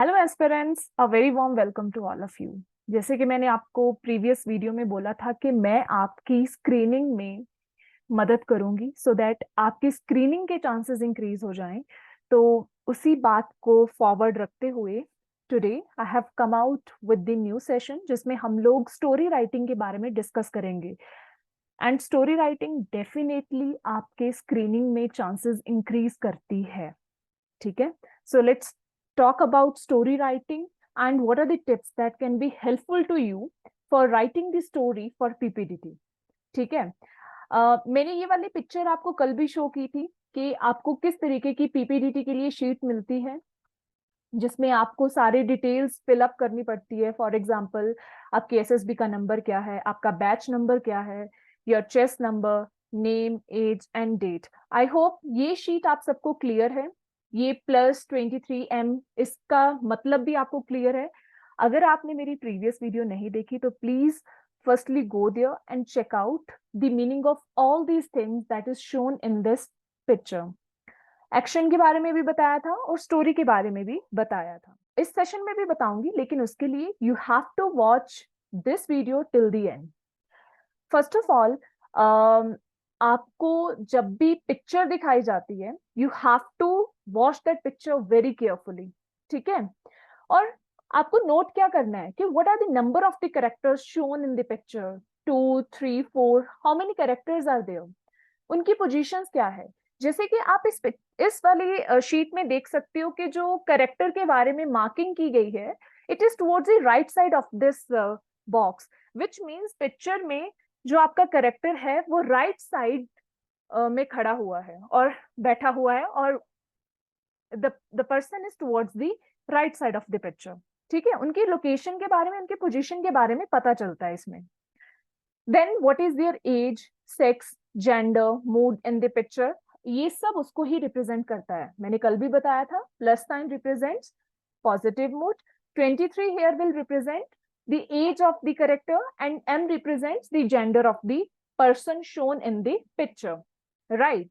Hello aspirants, a very warm welcome to all of you. जैसे कि मैंने आपको प्रीवियस वीडियो में बोला था कि मैं आपकी स्क्रीनिंग में मदद करूंगी सो दैट आपकी स्क्रीनिंग के चांसेस इंक्रीज हो जाएं। तो उसी बात को फॉरवर्ड रखते हुए today I have come out with the new session जिसमें हम लोग स्टोरी राइटिंग के बारे में डिस्कस करेंगे। एंड स्टोरी राइटिंग डेफिनेटली आपके स्क्रीनिंग में चांसेस इंक्रीज करती है। ठीक है, so let's talk about story writing and what are the tips that can be helpful to you for writing the story for PPDT। ठीक है। मैंने ये वाली पिक्चर आपको कल भी शो की थी कि आपको किस तरीके की पीपीडीटी के लिए शीट मिलती है जिसमें आपको सारी डिटेल्स फिल अप करनी पड़ती है। फॉर एग्जांपल, आपके एसएसबी का नंबर क्या है, आपका बैच नंबर क्या है, your chest number, name, age and date. I hope ये शीट आप सबको क्लियर है। ये +23M, इसका मतलब भी आपको क्लियर है। अगर आपने मेरी प्रीवियस वीडियो नहीं देखी तो please firstly go there and check out the meaning of all these things that is shown in this picture. Action के बारे में भी बताया था और स्टोरी के बारे में भी बताया था। इस सेशन में भी बताऊंगी, लेकिन उसके लिए you have to watch this video till the end. First of all, आपको जब भी पिक्चर दिखाई जाती है you have to watch that picture very carefully. ठीक है, और आपको नोट क्या करना है कि what are the number of the characters shown in the picture. 2, 3, 4, how many characters are there, उनकी पोजीशंस क्या है। जैसे कि आप इस वाली शीट में देख सकते हो कि जो करेक्टर के बारे में मार्किंग की गई है, it is towards the right side of this box, which means picture में जो आपका करेक्टर है वो राइट साइड में खड़ा हुआ है और बैठा हुआ है, और the person is towards the right side of the picture. ठीक है, उनकी लोकेशन के बारे में, उनके पोजीशन के बारे में पता चलता है इसमें। Then what is there age, sex, gender, mood in the picture, ये सब उसको ही रिप्रेजेंट करता है। मैंने कल भी बताया था, plus sign represents positive mood, 23 here will represent the age of the character and M represents the gender of the person shown in the picture, right?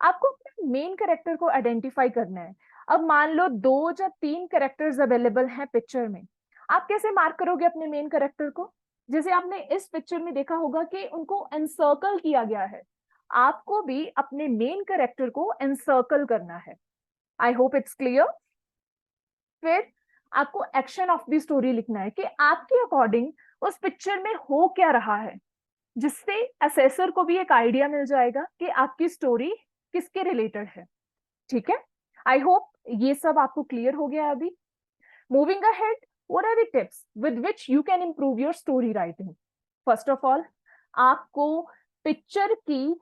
आपको अपने मेन कैरेक्टर को आइडेंटिफाई करना है। अब मान लो 2 या 3 कैरेक्टर्स अवेलेबल हैं picture में, आप कैसे मार्क करोगे अपने मेन कैरेक्टर को? जैसे आपने इस पिक्चर में देखा होगा कि उनको एनसर्कल किया गया है, आपको भी अपने मेन कैरेक्टर को एनसर्कल करना है। I hope it's clear. फिर आपको एक्शन ऑफ द स्टोरी लिखना है कि आपके अकॉर्डिंग उस पिक्चर में हो क्या रहा है, जिससे असेसर को भी एक आइडिया मिल जाएगा कि आपकी स्टोरी किसके रिलेटेड है। ठीक है, आई होप ये सब आपको क्लियर हो गया अभी। Moving ahead, what are the tips with which you can improve your story writing? First of all, आपको पिक्चर की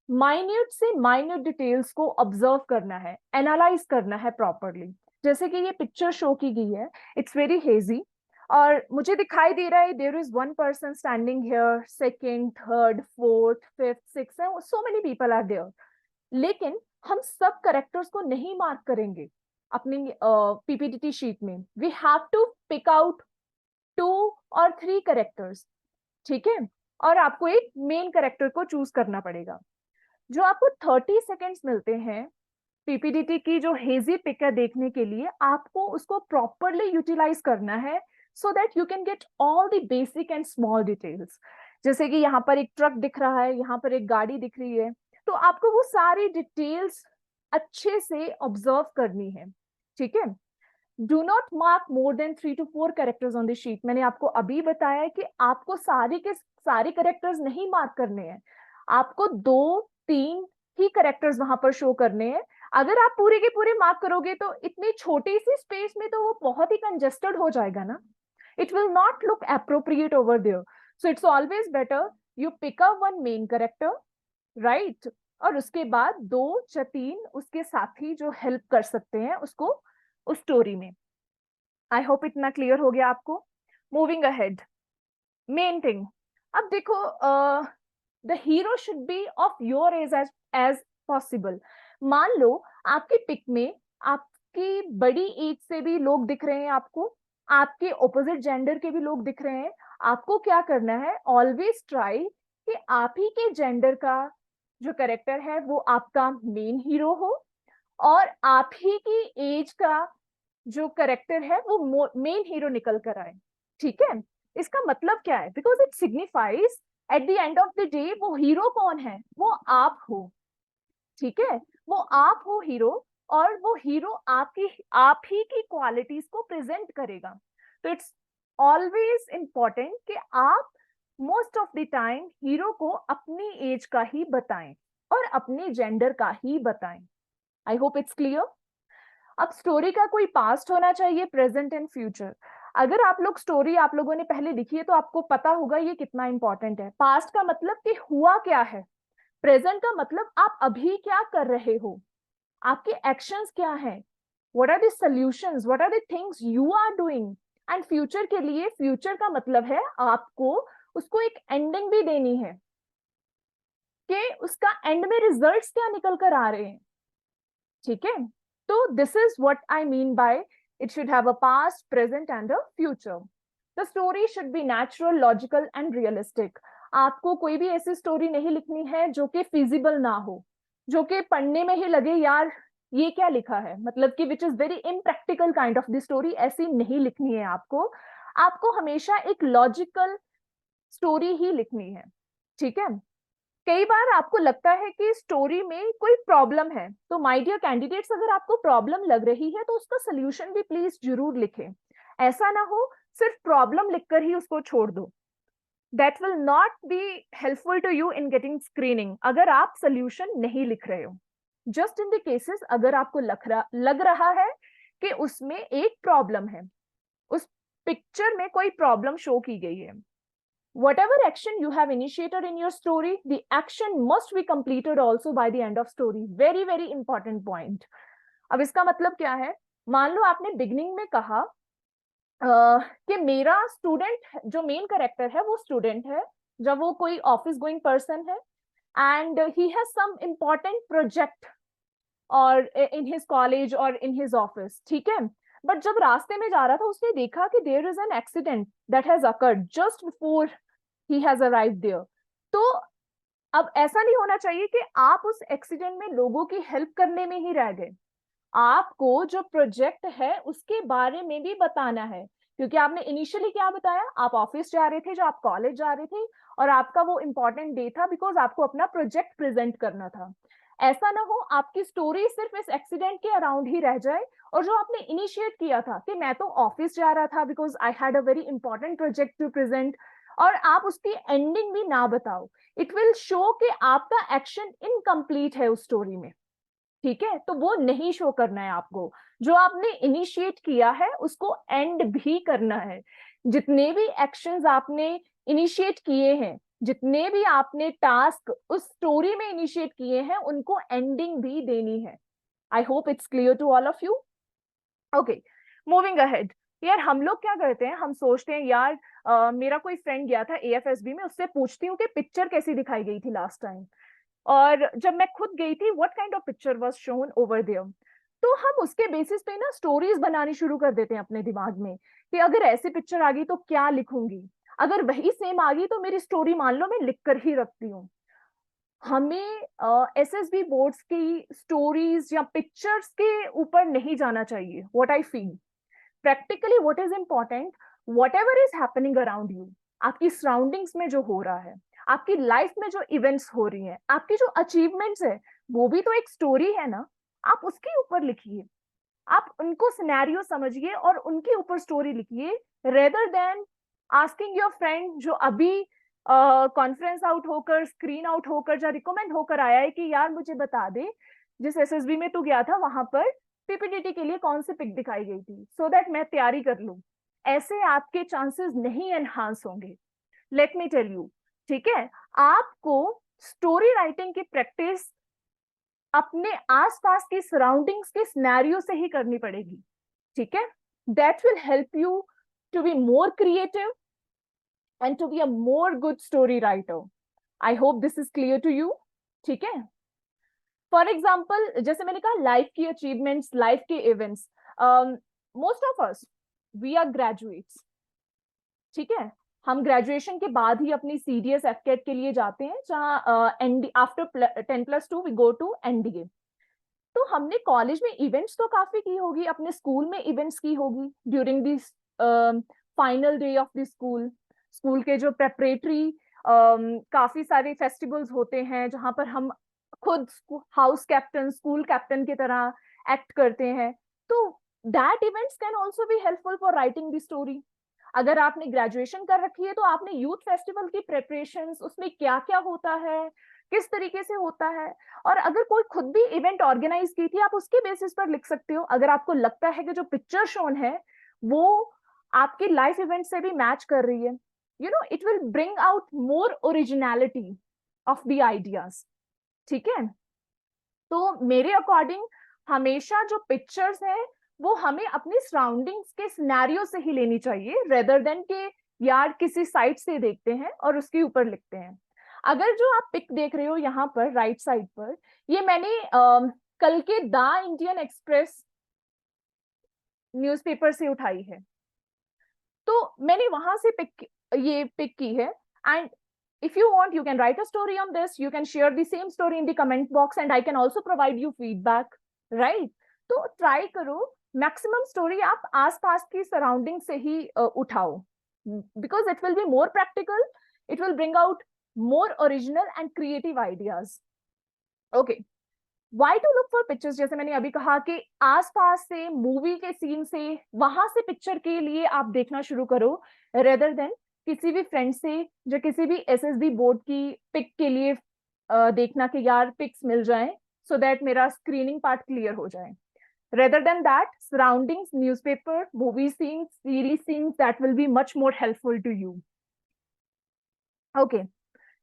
माइन्यूट से माइन्यूट डिटेल्स को ऑब्जर्व करना है, एनालाइज करना है प्रॉपरली। जैसे कि ये पिक्चर शो की गई है, इट्स वेरी हेजी, और मुझे दिखाई दे रहा है there is one person standing here, second, third, fourth, fifth, six, so many people are there. लेकिन हम सब करेक्टर्स को नहीं मार्क करेंगे अपनी पीपीटी शीट में। We have to pick out 2 और 3 करेक्टर्स। ठीक है, और आपको एक मेन करेक्टर को चूज करना पड़ेगा। जो आपको 30 सेकेंड्स मिलते हैं पीपीडीटी की जो हेजी पिक है देखने के लिए, आपको उसको प्रॉपरली यूटिलाइज करना है so that you can get all the basic and small details. जैसे कि यहाँ पर एक ट्रक दिख रहा है, यहाँ पर एक गाड़ी दिख रही है, तो आपको वो सारी डिटेल्स अच्छे से ऑब्जर्व करनी है। ठीक है, do not mark more than 3 to 4 characters on the sheet. मैंने आपको अभी बताया है कि आपको सारे के सारे कैरेक्टर्स नहीं मार्क करने हैं, आपको 2, 3 ही कैरेक्टर्स वहां पर शो करने हैं। अगर आप पूरे के पूरे मार्क करोगे तो इतनी छोटी सी स्पेस में तो वो बहुत ही कंजेस्टेड हो जाएगा ना, it will not look appropriate over there. So it's always better you pick up one main character, right, और उसके बाद 2 या 3 उसके साथी जो हेल्प कर सकते हैं उसको उस स्टोरी में। आई होप इतना क्लियर हो गया आपको। मूविंग अहेड, मेन थिंग, अब देखो, the hero should be of your age as possible. मान लो आपकी पिक में आपकी बड़ी एज से भी लोग दिख रहे हैं, आपको आपके ऑपोजिट जेंडर के भी लोग दिख रहे हैं। आपको क्या करना है, ऑलवेज ट्राई कि आप ही के जेंडर का जो करेक्टर है वो आपका मेन हीरो हो, और आप ही की एज का जो करेक्टर है वो मेन हीरो निकल कर आए। ठीक है, इसका मतलब क्या है? Because it signifies at the end of the day वो हीरो कौन है? वो आप हो। ठीक है, वो आप हो हीरो, और वो हीरो आप ही की क्वालिटीज को प्रेजेंट करेगा। तो इट्स ऑलवेज इंपॉर्टेंट कि आप most of the time hero को अपनी एज का ही बताएं और अपने जेंडर का ही बताएं। आई होप इट्स क्लियर। अब स्टोरी का कोई पास्ट होना चाहिए, प्रेजेंट एंड फ्यूचर। अगर आप लोग स्टोरी आप लोगों ने पहले लिखी है तो आपको पता होगा ये कितना इंपॉर्टेंट है। पास्ट का मतलब कि हुआ क्या है, प्रेजेंट का मतलब आप अभी क्या कर रहे हो, आपके एक्शंस क्या हैं, what are the solutions, what are the things you are doing. And future के लिए, फ्यूचर का मतलब है आपको उसको एक एंडिंग भी देनी है कि उसका एंड में रिजल्ट्स क्या निकल कर आ रहे हैं। ठीक है, तो this is what I mean by it should have a past, present and a future. The story should be natural, logical and realistic. आपको कोई भी ऐसी स्टोरी नहीं लिखनी है जो कि फिजिबल ना हो, जो कि पढ़ने में ही लगे यार ये क्या लिखा है, मतलब कि which is very impractical kind of the story. ऐसी नहीं लिखनी है आपको। आपको हमेशा एक लॉजिकल स्टोरी ही लिखनी है। ठीक है, कई बार आपको लगता है कि स्टोरी में कोई प्रॉब्लम है, तो माय डियर कैंडिडेट्स, अगर आपको प्रॉब्लम लग रही है तो उसका सोल्यूशन भी प्लीज जरूर लिखें। ऐसा ना हो सिर्फ प्रॉब्लम लिखकर ही उसको छोड़ दो। That will not be helpful to you in getting screening, अगर आप सोल्यूशन नहीं लिख रहे हो। जस्ट इन द केसेस अगर आपको लग रहा है कि उसमें एक प्रॉब्लम है, उस पिक्चर में कोई प्रॉब्लम शो की गई है, whatever action you have initiated in your story, the action must be completed also by the end of story. Very very important point. अब इसका मतलब क्या है? मान लो आपने बिगनिंग में कहा कि मेरा स्टूडेंट, जो मेन करेक्टर है वो स्टूडेंट है, जब वो कोई ऑफिस गोइंग पर्सन है, and he has some important project और इन हिज कॉलेज और इन हिज ऑफिस। ठीक है, बट जब रास्ते में जा रहा था उसने देखा कि there is an accident that has occurred just before he has arrived there. तो अब ऐसा नहीं होना चाहिए कि आप उस एक्सीडेंट में लोगों की हेल्प करने में ही रह गए। आपको जो प्रोजेक्ट है उसके बारे में भी बताना है, क्योंकि आपने इनिशियली क्या बताया, आप ऑफिस जा रहे थे, जो आप कॉलेज जा रहे थे, और आपका वो इंपॉर्टेंट डे था बिकॉज आपको अपना प्रोजेक्ट प्रेजेंट करना था। ऐसा ना हो आपकी स्टोरी सिर्फ इस एक्सीडेंट के अराउंड ही रह जाए, और जो आपने इनिशिएट किया था कि मैं तो ऑफिस जा रहा था because I had a very important project to present, और आप उसकी एंडिंग भी ना बताओ, इट विल शो कि आपका एक्शन इनकम्प्लीट है उस स्टोरी में। ठीक है, तो वो नहीं शो करना है आपको। जो आपने इनिशिएट किया है उसको एंड भी करना है। जितने भी एक्शंस आपने इनिशिएट किए हैं, जितने भी आपने टास्क उस स्टोरी में इनिशिएट किए हैं, उनको एंडिंग भी देनी है। I hope it's clear to all of you. Okay, moving ahead. यार हम लोग क्या करते हैं, हम सोचते हैं यार मेरा कोई फ्रेंड गया था एएफएसबी में, उससे पूछती हूँ कि पिक्चर कैसी दिखाई गई थी लास्ट टाइम, और जब मैं खुद गई थी what kind of picture was shown over there. तो हम उसके बेसिस पे ना स्टोरीज बनानी शुरू कर देते हैं अपने दिमाग में कि अगर ऐसी पिक्चर आ गई तो क्या लिखूंगी, अगर वही सेम आ गई तो मेरी स्टोरी मान लो मैं लिख कर ही रखती हूँ। हमें एसएसबी बोर्ड्स की स्टोरीज या पिक्चर्स के ऊपर नहीं जाना चाहिए। What I feel practically what is important, what ever is happening around you, आपकी सराउंडिंग्स में जो हो रहा है, आपकी लाइफ में जो इवेंट्स हो रही हैं, आपकी जो अचीवमेंट्स है, वो भी तो एक स्टोरी है ना। आप उसके ऊपर लिखिए, आप उनको सिनेरियो समझिए और उनके ऊपर स्टोरी लिखिए, rather than asking your friend जो अभी कॉन्फ्रेंस आउट होकर, स्क्रीन आउट होकर, जो रिकमेंड होकर आया है कि यार मुझे बता दे जिस एसएसबी में तू गया था वहां पर पीपीटीटी के लिए कौन सी पिक दिखाई गई थी, सो दैट मैं तैयारी कर लूं। ऐसे आपके चांसेस नहीं एनहांस होंगे। लेट मी टेल यू, ठीक है, आपको स्टोरी राइटिंग की प्रैक्टिस अपने आसपास की सराउंडिंग्स के सिनेरियो से ही करनी पड़ेगी। ठीक है, that will help you to be more creative and to be a more good story writer. I hope this is clear to you. ठीक है, फॉर एग्जाम्पल जैसे मैंने कहा लाइफ की अचीवमेंट्स, लाइफ के events, most of us we are graduates. ठीक है, हम ग्रेजुएशन के बाद ही अपनी सीडीएस एफकेट के लिए जाते हैं, जहाँ ND after 10+2 we go to NDA. तो हमने कॉलेज में इवेंट्स तो काफी की होगी, अपने स्कूल में इवेंट्स की होगी during this final day of the school. School के जो प्रेपरेटरी काफी सारे फेस्टिवल्स होते हैं जहां पर हम खुद हाउस कैप्टन, स्कूल कैप्टन की तरह एक्ट करते हैं। तो that events can also be helpful for writing the story. अगर आपने ग्रेजुएशन कर रखी है तो आपने यूथ फेस्टिवल की प्रेपरेशंस, उसमें क्या क्या होता है, किस तरीके से होता है, और अगर कोई खुद भी इवेंट ऑर्गेनाइज की थी आप उसके बेसिस पर लिख सकते हो। अगर आपको लगता है कि जो पिक्चर शोन है वो आपकी लाइफ इवेंट से भी मैच कर रही है, you know, it will bring out more originality of the ideas. ठीक है, तो मेरे अकॉर्डिंग हमेशा जो पिक्चर्स है वो हमें अपनी सराउंडिंग्स के सिनेरियो से ही लेनी चाहिए, रेदर देन के यार किसी साइट से देखते हैं और उसके ऊपर लिखते हैं। अगर जो आप पिक देख रहे हो यहाँ पर राइट साइड पर, ये मैंने कल के द इंडियन एक्सप्रेस न्यूज़पेपर से उठाई है। तो मैंने वहां से ये पिक की है। And if you want you can write a story on this, you can share the same story in the comment box and I can also provide you feedback, right? तो ट्राई करो maximum story आप आसपास की surrounding से ही उठाओ, because it will be more practical, it will bring out more original and creative ideas. Okay, why to look for pictures, जैसे मैंने अभी कहा कि आसपास से, मूवी के सीन से, वहां से पिक्चर के लिए आप देखना शुरू करो, रेदर देन किसी भी फ्रेंड से जो किसी भी एसएसबी बोर्ड की पिक के लिए देखना कि यार पिक्स मिल जाएं सो दैट मेरा स्क्रीनिंग पार्ट क्लियर हो जाए। Rather than that surroundings, newspaper, movie scenes, series scenes, that will be much more helpful to you. Okay,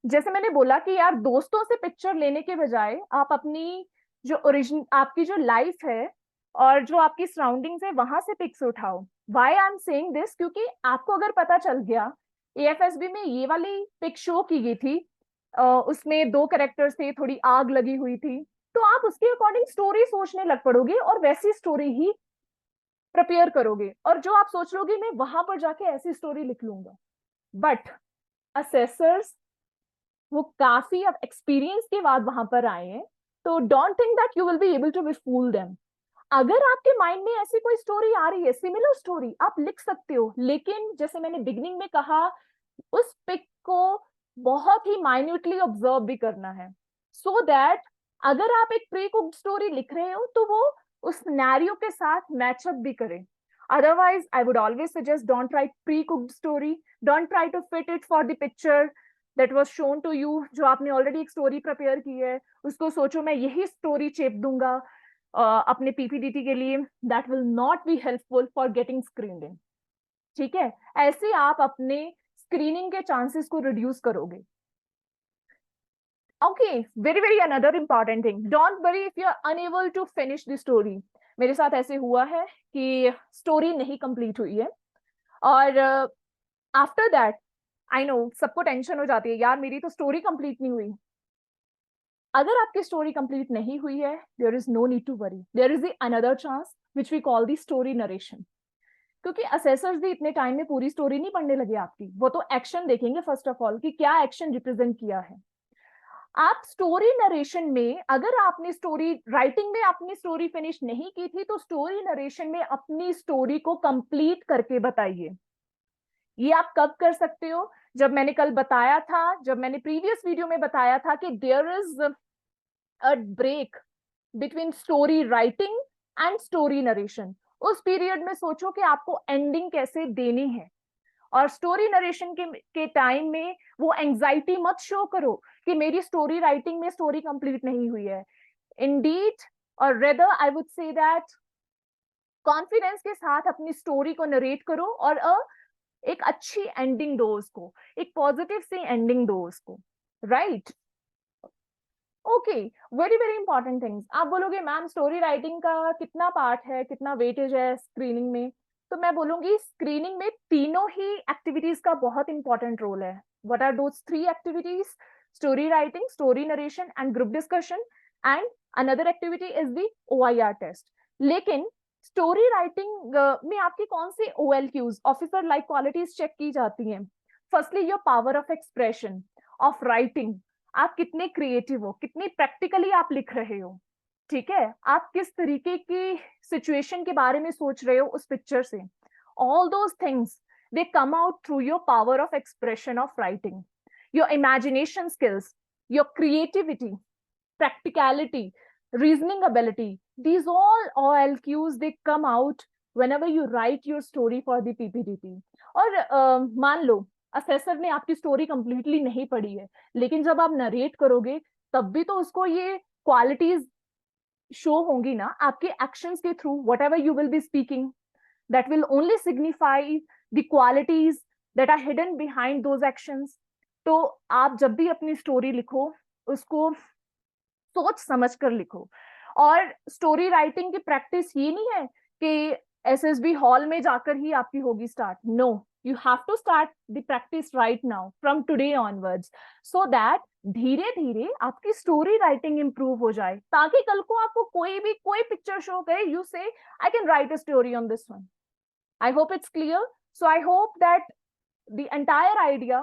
जैसे मैंने बोला कि यार दोस्तों से पिक्चर लेने के बजाय आप अपनी जो ओरिजिन, आपकी जो लाइफ है और जो आपकी सराउंडिंग्स है वहां से पिक्स उठाओ। Why I am saying this, क्योंकि आपको अगर पता चल गया एएफएसबी में ये वाली पिक शो की गई थी, उसमें दो कैरेक्टर्स थे, थोड़ी आग लगी हुई थी, तो आप उसके अकॉर्डिंग स्टोरी सोचने लग पड़ोगे और वैसी स्टोरी ही प्रिपेयर करोगे, और जो आप सोच लोगे मैं वहां पर जाके ऐसी स्टोरी लिख लूंगा। बट असेसर्स वो काफी अब एक्सपीरियंस के बाद वहां पर आए हैं, तो don't think that you will be able to be fool them. अगर आपके माइंड में ऐसी कोई स्टोरी आ रही है, सिमिलर स्टोरी, आप लिख सकते हो, लेकिन जैसे मैंने बिगिनिंग में कहा उस पिक को बहुत ही माइन्यूटली ऑब्जर्व भी करना है, सो दैट अगर आप एक प्री कुक्ड स्टोरी लिख रहे हो तो वो उस सिनेरियो के साथ मैचअप भी करे। Otherwise, I would always suggest don't write pre-cooked story. Don't try to fit it for the picture that was shown to you. जो आपने ऑलरेडी एक स्टोरी प्रिपेयर की है उसको सोचो मैं यही स्टोरी चेप दूंगा अपने पीपीडीटी के लिए। That will not be helpful for getting screened in. ठीक है, ऐसे आप अपने स्क्रीनिंग के चांसेस को रिड्यूस करोगे। Okay, very very another important thing, don't worry if you are unable to finish the story. मेरे साथ ऐसे हुआ है कि स्टोरी नहीं कंप्लीट हुई है और आफ्टर दैट आई नो सबको टेंशन हो जाती है, यार मेरी तो स्टोरी कंप्लीट नहीं हुई। अगर आपकी स्टोरी कंप्लीट नहीं हुई है, there is no need to worry, there is the another chance which we call the story narration. क्योंकि असेसर्स भी इतने टाइम में पूरी स्टोरी नहीं पढ़ने लगे आपकी, वो तो एक्शन देखेंगे फर्स्ट ऑफ ऑल कि क्या एक्शन रिप्रेजेंट किया है। आप स्टोरी नरेशन में, अगर आपने स्टोरी राइटिंग में अपनी स्टोरी फिनिश नहीं की थी तो स्टोरी नरेशन में अपनी स्टोरी को कंप्लीट करके बताइए। ये आप कब कर सकते हो, जब मैंने कल बताया था, जब मैंने प्रीवियस वीडियो में बताया था कि there is a break between story writing and story narration. उस पीरियड में सोचो कि आपको एंडिंग कैसे देनी है, और स्टोरी नरेशन के टाइम में वो एंजाइटी मत शो करो कि मेरी स्टोरी राइटिंग में स्टोरी कंप्लीट नहीं हुई है। इंडीड, और rather I would say that confidence के साथ अपनी स्टोरी को नरेट करो और एक अच्छी एंडिंग दो उसको, एक पॉजिटिव सी एंडिंग दो उसको, right? Okay, very very important things. आप बोलोगे मैम स्टोरी राइटिंग का कितना पार्ट है, कितना वेटेज है स्क्रीनिंग में, तो मैं बोलूंगी स्क्रीनिंग में तीनों ही एक्टिविटीज का बहुत इंपॉर्टेंट रोल है। What are those three activities? Story writing, story narration and group discussion, and another activity is the OIR test. लेकिन स्टोरी राइटिंग में आपकी कौन सी OLQs, officer like qualities, check की जाती हैं? Firstly your power of expression, of writing, आप कितने क्रिएटिव हो, कितनी प्रैक्टिकली आप लिख रहे हो, ठीक है, आप किस तरीके की सिचुएशन के बारे में सोच रहे हो उस पिक्चर से, all those things they come out through your power of expression of writing, your imagination skills, your creativity, practicality, reasoning ability. These all cues they come out whenever you write your story for the PPTP. और मान लो assessor ने आपकी story completely नहीं पढ़ी है, लेकिन जब आप नरेट करोगे तब भी तो उसको ये क्वालिटीज शो होंगी ना आपके एक्शंस के through, what ever you will be speaking, that will only signify the qualities that are hidden behind those actions. तो आप जब भी अपनी स्टोरी लिखो उसको सोच समझ कर लिखो। और स्टोरी राइटिंग की प्रैक्टिस ये नहीं है कि एसएसबी हॉल में जाकर ही आपकी होगी start, no, you have to start the practice right now from today onwards, so that धीरे धीरे आपकी स्टोरी राइटिंग इंप्रूव हो जाए, ताकि कल को आपको कोई पिक्चर शो करे, यू से I can write a story on this one. I hope it's clear. So I hope that the entire idea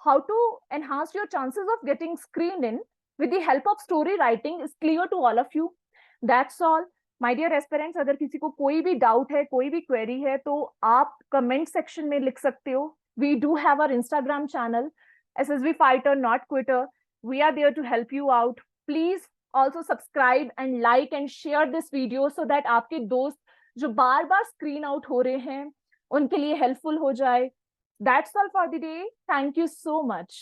how to enhance your chances of getting screened in with the help of story writing is clear to all of you. That's all. My dear aspirants, अगर किसी को कोई भी doubt है, कोई भी query है, तो आप कमेंट सेक्शन में लिख सकते हो। We do have our Instagram channel, SSB Fighter Not Quitter. We are there to help you out. Please also subscribe and like and share this video so that आपके दोस्त जो बार बार स्क्रीन आउट हो रहे हैं उनके लिए हेल्पफुल हो जाए। That's all for the day. Thank you so much.